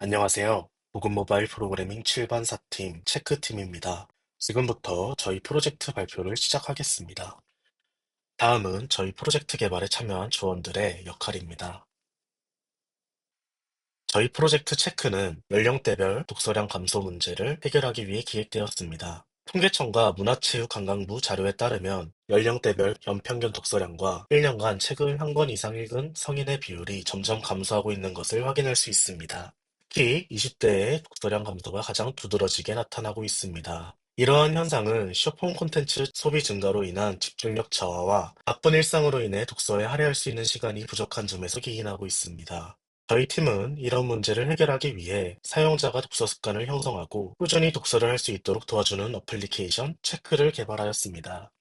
안녕하세요. 보금 모바일 프로그래밍 7반 4팀 체크팀입니다. 지금부터 저희 프로젝트 발표를 시작하겠습니다. 다음은 저희 프로젝트 개발에 참여한 조원들의 역할입니다. 저희 프로젝트 체크는 연령대별 독서량 감소 문제를 해결하기 위해 기획되었습니다. 통계청과 문화체육관광부 자료에 따르면 연령대별 연평균 독서량과 1년간 책을 한 권 이상 읽은 성인의 비율이 점점 감소하고 있는 것을 확인할 수 있습니다. 특히 20대의 독서량 감소가 가장 두드러지게 나타나고 있습니다. 이러한 현상은 쇼폼 콘텐츠 소비 증가로 인한 집중력 저하와 바쁜 일상으로 인해 독서에 할애할 수 있는 시간이 부족한 점에서 기인하고 있습니다. 저희 팀은 이런 문제를 해결하기 위해 사용자가 독서 습관을 형성하고 꾸준히 독서를 할 수 있도록 도와주는 어플리케이션 체크를 개발하였습니다.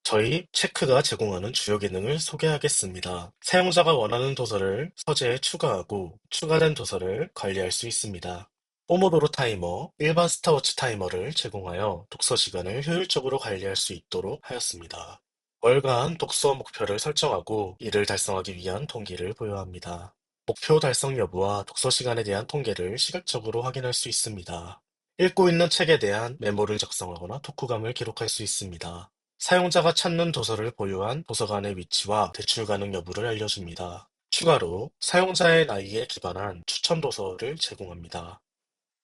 저희 체크가 제공하는 주요 기능을 소개하겠습니다. 사용자가 원하는 도서를 서재에 추가하고 추가된 도서를 관리할 수 있습니다. 포모도로 타이머, 일반 스타워치 타이머를 제공하여 독서 시간을 효율적으로 관리할 수 있도록 하였습니다. 월간 독서 목표를 설정하고 이를 달성하기 위한 동기를 부여합니다. 목표 달성 여부와 독서 시간에 대한 통계를 시각적으로 확인할 수 있습니다. 읽고 있는 책에 대한 메모를 작성하거나 독후감을 기록할 수 있습니다. 사용자가 찾는 도서를 보유한 도서관의 위치와 대출 가능 여부를 알려줍니다. 추가로 사용자의 나이에 기반한 추천 도서를 제공합니다.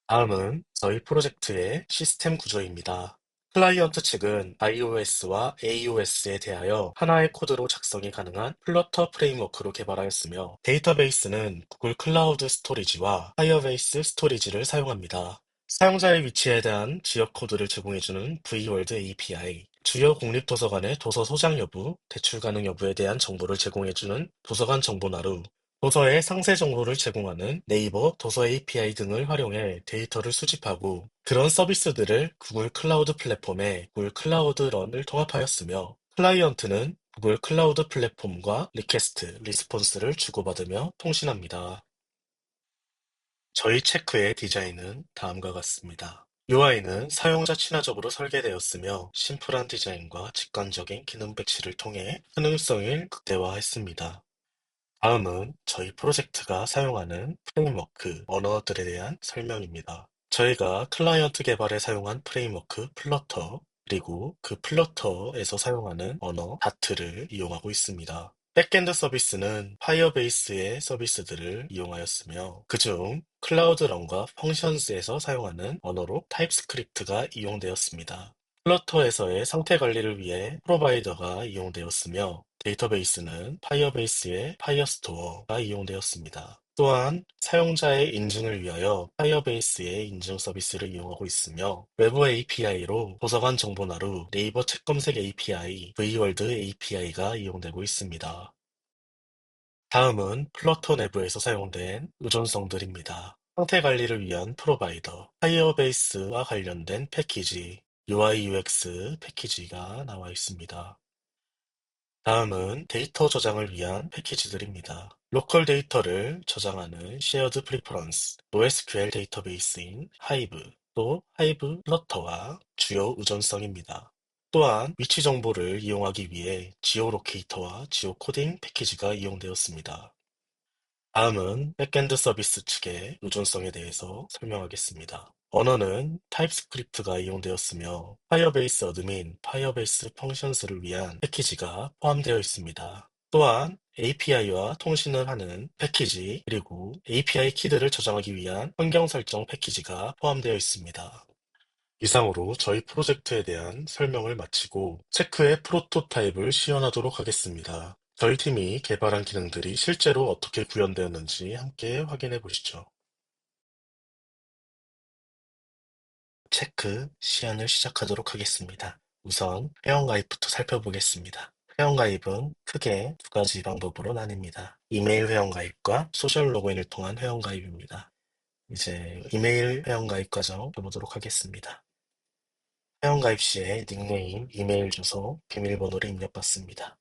다음은 저희 프로젝트의 시스템 구조입니다. 클라이언트 측은 iOS와 AOS에 대하여 하나의 코드로 작성이 가능한 플러터 프레임워크로 개발하였으며 데이터베이스는 구글 클라우드 스토리지와 파이어베이스 스토리지를 사용합니다. 사용자의 위치에 대한 지역 코드를 제공해주는 vworld API, 주요 국립도서관의 도서 소장 여부, 대출 가능 여부에 대한 정보를 제공해주는 도서관 정보나루, 도서의 상세 정보를 제공하는 네이버 도서 API 등을 활용해 데이터를 수집하고 그런 서비스들을 구글 클라우드 플랫폼에 구글 클라우드 런을 통합하였으며 클라이언트는 구글 클라우드 플랫폼과 리퀘스트, 리스폰스를 주고받으며 통신합니다. 저희 체크의 디자인은 다음과 같습니다. UI는 사용자 친화적으로 설계되었으며 심플한 디자인과 직관적인 기능 배치를 통해 효능성을 극대화했습니다. 다음은 저희 프로젝트가 사용하는 프레임워크, 언어들에 대한 설명입니다. 저희가 클라이언트 개발에 사용한 프레임워크 플러터, 그리고 그 플러터에서 사용하는 언어 다트를 이용하고 있습니다. 백엔드 서비스는 파이어베이스의 서비스들을 이용하였으며 그중 클라우드런과 펑션스에서 사용하는 언어로 타입스크립트가 이용되었습니다. 플러터에서의 상태 관리를 위해 프로바이더가 이용되었으며 데이터베이스는 파이어베이스의 파이어스토어가 이용되었습니다. 또한 사용자의 인증을 위하여 파이어베이스의 인증 서비스를 이용하고 있으며 외부 API로 도서관 정보나루, 네이버 책 검색 API, vworld API가 이용되고 있습니다. 다음은 플러터 내부에서 사용된 의존성들입니다. 상태 관리를 위한 프로바이더, 파이어베이스와 관련된 패키지, UI UX 패키지가 나와 있습니다. 다음은 데이터 저장을 위한 패키지들입니다. 로컬 데이터를 저장하는 Shared Preference, NoSQL 데이터베이스인 하이브, 또 하이브 플러터와 주요 의존성입니다. 또한 위치 정보를 이용하기 위해 지오로케이터와 지오코딩 패키지가 이용되었습니다. 다음은 백엔드 서비스 측의 의존성에 대해서 설명하겠습니다. 언어는 타입스크립트가 이용되었으며 파이어베이스 어드민, 파이어베이스 펑션스를 위한 패키지가 포함되어 있습니다. 또한 API와 통신을 하는 패키지, 그리고 API 키들을 저장하기 위한 환경 설정 패키지가 포함되어 있습니다. 이상으로 저희 프로젝트에 대한 설명을 마치고 체크의 프로토타입을 시연하도록 하겠습니다. 저희 팀이 개발한 기능들이 실제로 어떻게 구현되었는지 함께 확인해 보시죠. 체크 시연을 시작하도록 하겠습니다. 우선 회원가입부터 살펴보겠습니다. 회원가입은 크게 두 가지 방법으로 나뉩니다. 이메일 회원가입과 소셜 로그인을 통한 회원가입입니다. 이제 이메일 회원가입 과정 해보도록 하겠습니다. 회원가입 시에 닉네임, 이메일 주소, 비밀번호를 입력받습니다.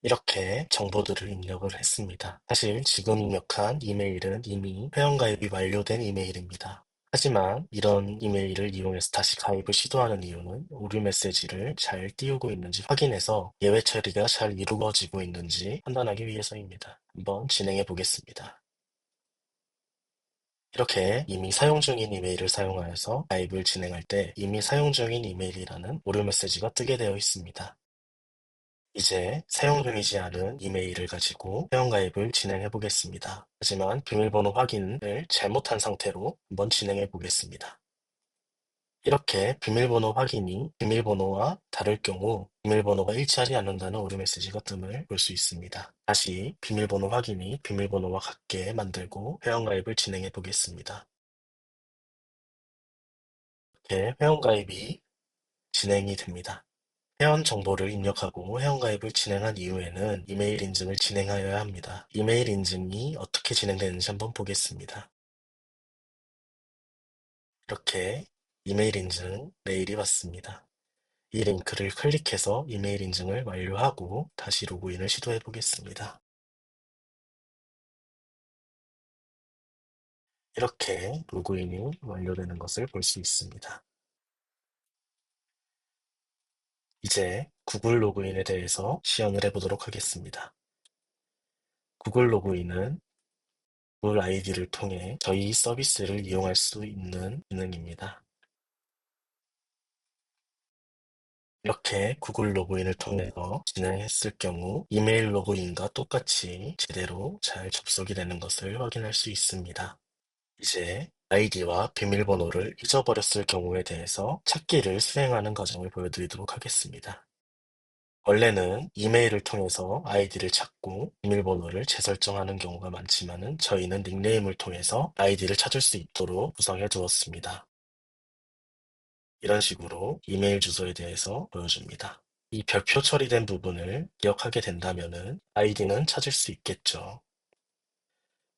이렇게 정보들을 입력을 했습니다. 사실 지금 입력한 이메일은 이미 회원가입이 완료된 이메일입니다. 하지만 이런 이메일을 이용해서 다시 가입을 시도하는 이유는 오류 메시지를 잘 띄우고 있는지 확인해서 예외 처리가 잘 이루어지고 있는지 판단하기 위해서입니다. 한번 진행해 보겠습니다. 이렇게 이미 사용 중인 이메일을 사용하여서 가입을 진행할 때 이미 사용 중인 이메일이라는 오류 메시지가 뜨게 되어 있습니다. 이제 사용 중이지 않은 이메일을 가지고 회원가입을 진행해 보겠습니다. 하지만 비밀번호 확인을 잘못한 상태로 한번 진행해 보겠습니다. 이렇게 비밀번호 확인이 비밀번호와 다를 경우 비밀번호가 일치하지 않는다는 오류 메시지가 뜸을 볼 수 있습니다. 다시 비밀번호 확인이 비밀번호와 같게 만들고 회원가입을 진행해 보겠습니다. 이렇게 회원가입이 진행이 됩니다. 회원 정보를 입력하고 회원가입을 진행한 이후에는 이메일 인증을 진행하여야 합니다. 이메일 인증이 어떻게 진행되는지 한번 보겠습니다. 이렇게 이메일 인증 메일이 왔습니다. 이 링크를 클릭해서 이메일 인증을 완료하고 다시 로그인을 시도해 보겠습니다. 이렇게 로그인이 완료되는 것을 볼 수 있습니다. 이제 구글 로그인에 대해서 시연을 해보도록 하겠습니다. 구글 로그인은 구글 아이디를 통해 저희 서비스를 이용할 수 있는 기능입니다. 이렇게 구글 로그인을 통해서 진행했을 경우 이메일 로그인과 똑같이 제대로 잘 접속이 되는 것을 확인할 수 있습니다. 이제 아이디와 비밀번호를 잊어버렸을 경우에 대해서 찾기를 수행하는 과정을 보여드리도록 하겠습니다. 원래는 이메일을 통해서 아이디를 찾고 비밀번호를 재설정하는 경우가 많지만은 저희는 닉네임을 통해서 아이디를 찾을 수 있도록 구성해 두었습니다. 이런 식으로 이메일 주소에 대해서 보여줍니다. 이 별표 처리된 부분을 기억하게 된다면은 아이디는 찾을 수 있겠죠.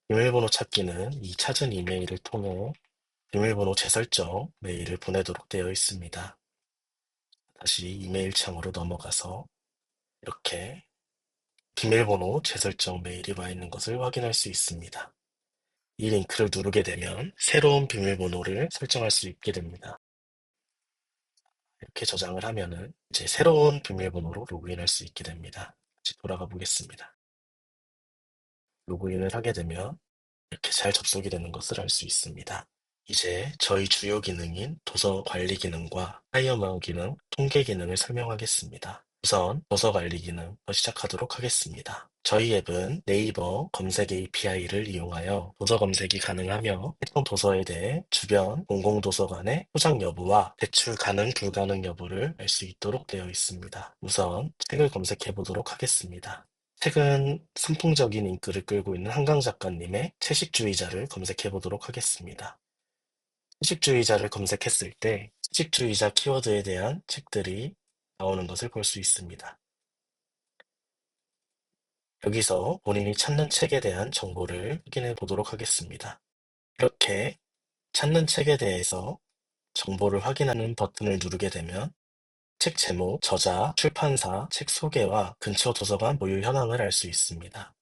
비밀번호 찾기는 이 찾은 이메일을 통해 비밀번호 재설정 메일을 보내도록 되어 있습니다. 다시 이메일 창으로 넘어가서 이렇게 비밀번호 재설정 메일이 와 있는 것을 확인할 수 있습니다. 이 링크를 누르게 되면 새로운 비밀번호를 설정할 수 있게 됩니다. 이렇게 저장을 하면은 이제 새로운 비밀번호로 로그인할 수 있게 됩니다. 다시 돌아가 보겠습니다. 로그인을 하게 되면 이렇게 잘 접속이 되는 것을 알 수 있습니다. 이제 저희 주요 기능인 도서 관리 기능과 타이어마우 기능, 통계 기능을 설명하겠습니다. 우선 도서 관리 기능부터 시작하도록 하겠습니다. 저희 앱은 네이버 검색 API를 이용하여 도서 검색이 가능하며 해당 도서에 대해 주변 공공도서관의 소장 여부와 대출 가능 불가능 여부를 알 수 있도록 되어 있습니다. 우선 책을 검색해 보도록 하겠습니다. 최근 선풍적인 인기를 끌고 있는 한강 작가님의 채식주의자를 검색해 보도록 하겠습니다. 채식주의자를 검색했을 때 채식주의자 키워드에 대한 책들이 나오는 것을 볼 수 있습니다. 여기서 본인이 찾는 책에 대한 정보를 확인해 보도록 하겠습니다. 이렇게 찾는 책에 대해서 정보를 확인하는 버튼을 누르게 되면 책 제목, 저자, 출판사, 책 소개와 근처 도서관 보유 현황을 알 수 있습니다.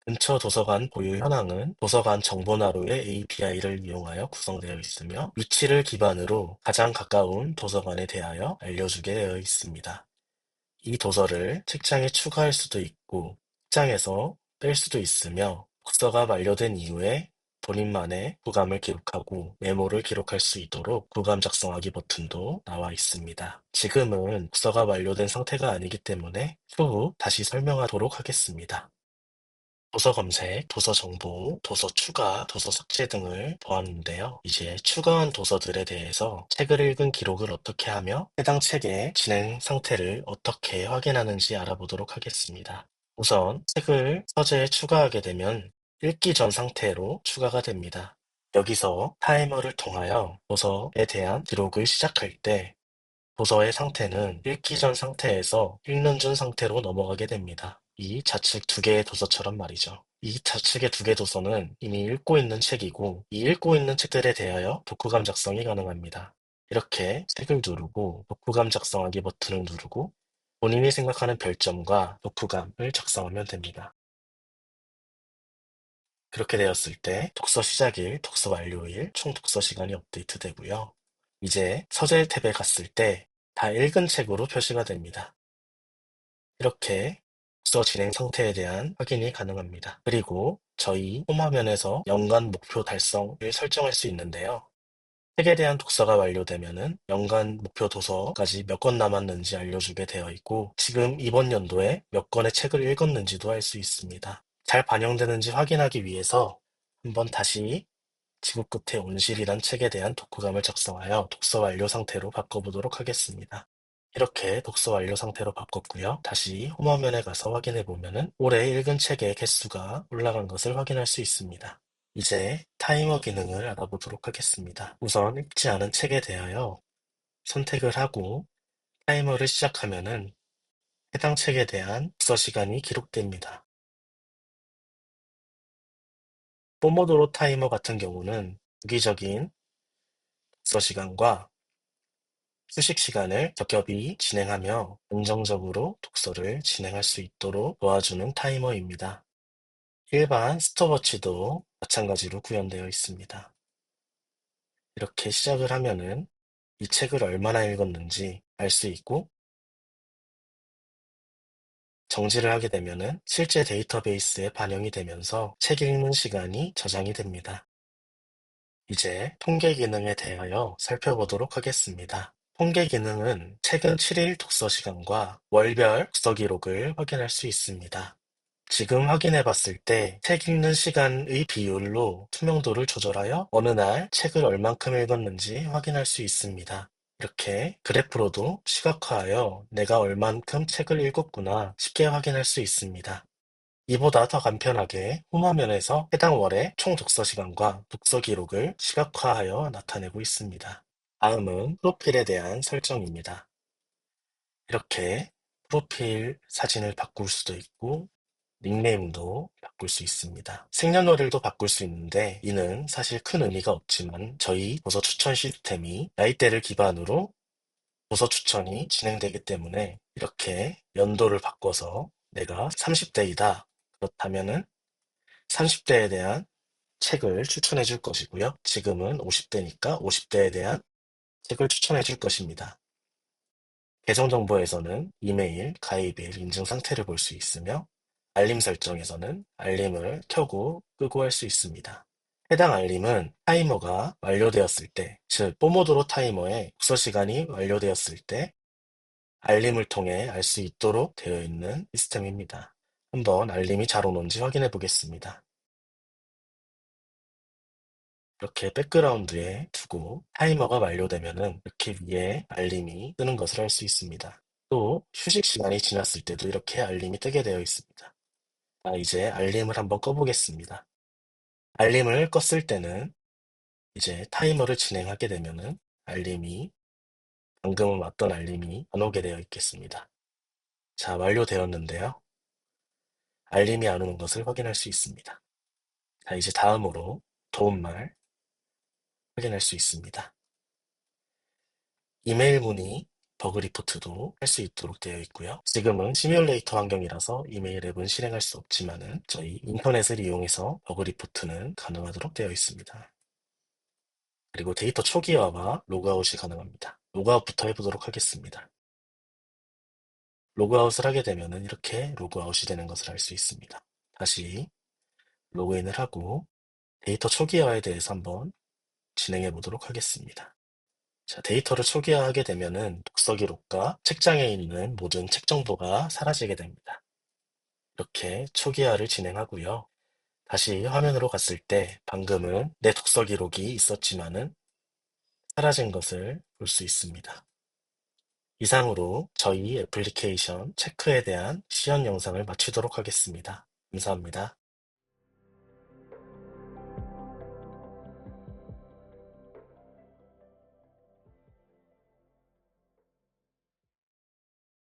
근처 도서관 보유 현황은 도서관 정보나루의 API를 이용하여 구성되어 있으며 위치를 기반으로 가장 가까운 도서관에 대하여 알려주게 되어 있습니다. 이 도서를 책장에 추가할 수도 있고 책장에서 뺄 수도 있으며 독서가 만료된 이후에 본인만의 구감을 기록하고 메모를 기록할 수 있도록 구감 작성하기 버튼도 나와 있습니다. 지금은 독서가 완료된 상태가 아니기 때문에 추후 다시 설명하도록 하겠습니다. 도서 검색, 도서 정보, 도서 추가, 도서 삭제 등을 보았는데요. 이제 추가한 도서들에 대해서 책을 읽은 기록을 어떻게 하며 해당 책의 진행 상태를 어떻게 확인하는지 알아보도록 하겠습니다. 우선 책을 서재에 추가하게 되면 읽기 전 상태로 추가가 됩니다. 여기서 타이머를 통하여 도서에 대한 기록을 시작할 때 도서의 상태는 읽기 전 상태에서 읽는 중 상태로 넘어가게 됩니다. 이 좌측 두 개의 도서처럼 말이죠. 이 좌측의 두 개 도서는 이미 읽고 있는 책이고 이 읽고 있는 책들에 대하여 독후감 작성이 가능합니다. 이렇게 책을 누르고 독후감 작성하기 버튼을 누르고 본인이 생각하는 별점과 독후감을 작성하면 됩니다. 그렇게 되었을 때 독서 시작일, 독서 완료일, 총 독서 시간이 업데이트되고요. 이제 서재 탭에 갔을 때 다 읽은 책으로 표시가 됩니다. 이렇게 독서 진행 상태에 대한 확인이 가능합니다. 그리고 저희 홈화면에서 연간 목표 달성을 설정할 수 있는데요. 책에 대한 독서가 완료되면은 연간 목표 도서까지 몇 권 남았는지 알려주게 되어 있고, 지금 이번 연도에 몇 권의 책을 읽었는지도 알 수 있습니다. 잘 반영되는지 확인하기 위해서 한번 다시 지구 끝의 온실이란 책에 대한 독후감을 작성하여 독서 완료 상태로 바꿔보도록 하겠습니다. 이렇게 독서 완료 상태로 바꿨고요. 다시 홈화면에 가서 확인해 보면은 올해 읽은 책의 개수가 올라간 것을 확인할 수 있습니다. 이제 타이머 기능을 알아보도록 하겠습니다. 우선 읽지 않은 책에 대하여 선택을 하고 타이머를 시작하면은 해당 책에 대한 독서 시간이 기록됩니다. 포모도로 타이머 같은 경우는 주기적인 독서 시간과 휴식 시간을 겹겹이 진행하며 안정적으로 독서를 진행할 수 있도록 도와주는 타이머입니다. 일반 스톱워치도 마찬가지로 구현되어 있습니다. 이렇게 시작을 하면은 이 책을 얼마나 읽었는지 알 수 있고, 정지를 하게 되면은 실제 데이터베이스에 반영이 되면서 책 읽는 시간이 저장이 됩니다. 이제 통계 기능에 대하여 살펴보도록 하겠습니다. 통계 기능은 최근 7일 독서 시간과 월별 독서 기록을 확인할 수 있습니다. 지금 확인해 봤을 때 책 읽는 시간의 비율로 투명도를 조절하여 어느 날 책을 얼만큼 읽었는지 확인할 수 있습니다. 이렇게 그래프로도 시각화하여 내가 얼만큼 책을 읽었구나 쉽게 확인할 수 있습니다. 이보다 더 간편하게 홈화면에서 해당 월의 총 독서 시간과 독서 기록을 시각화하여 나타내고 있습니다. 다음은 프로필에 대한 설정입니다. 이렇게 프로필 사진을 바꿀 수도 있고 닉네임도 바꿀 수 있습니다. 생년월일도 바꿀 수 있는데 이는 사실 큰 의미가 없지만 저희 도서 추천 시스템이 나이대를 기반으로 도서 추천이 진행되기 때문에 이렇게 연도를 바꿔서 내가 30대이다. 그렇다면은 30대에 대한 책을 추천해 줄 것이고요. 지금은 50대니까 50대에 대한 책을 추천해 줄 것입니다. 계정 정보에서는 이메일, 가입일, 인증 상태를 볼 수 있으며 알림 설정에서는 알림을 켜고 끄고 할 수 있습니다. 해당 알림은 타이머가 완료되었을 때, 즉 포모도로 타이머의 독서 시간이 완료되었을 때 알림을 통해 알 수 있도록 되어 있는 시스템입니다. 한번 알림이 잘 오는지 확인해 보겠습니다. 이렇게 백그라운드에 두고 타이머가 완료되면은 이렇게 위에 알림이 뜨는 것을 알 수 있습니다. 또 휴식 시간이 지났을 때도 이렇게 알림이 뜨게 되어 있습니다. 이제 알림을 한번 꺼보겠습니다. 알림을 껐을 때는 이제 타이머를 진행하게 되면은 알림이 방금 왔던 알림이 안 오게 되어 있겠습니다. 자, 완료되었는데요. 알림이 안 오는 것을 확인할 수 있습니다. 자, 이제 다음으로 도움말 확인할 수 있습니다. 이메일 문의 버그 리포트도 할 수 있도록 되어 있고요. 지금은 시뮬레이터 환경이라서 이메일 앱은 실행할 수 없지만은 저희 인터넷을 이용해서 버그 리포트는 가능하도록 되어 있습니다. 그리고 데이터 초기화와 로그아웃이 가능합니다. 로그아웃부터 해보도록 하겠습니다. 로그아웃을 하게 되면은 이렇게 로그아웃이 되는 것을 알 수 있습니다. 다시 로그인을 하고 데이터 초기화에 대해서 한번 진행해 보도록 하겠습니다. 자, 데이터를 초기화하게 되면은 독서 기록과 책장에 있는 모든 책 정보가 사라지게 됩니다. 이렇게 초기화를 진행하고요. 다시 화면으로 갔을 때 방금은 내 독서 기록이 있었지만은 사라진 것을 볼 수 있습니다. 이상으로 저희 애플리케이션 체크에 대한 시연 영상을 마치도록 하겠습니다. 감사합니다.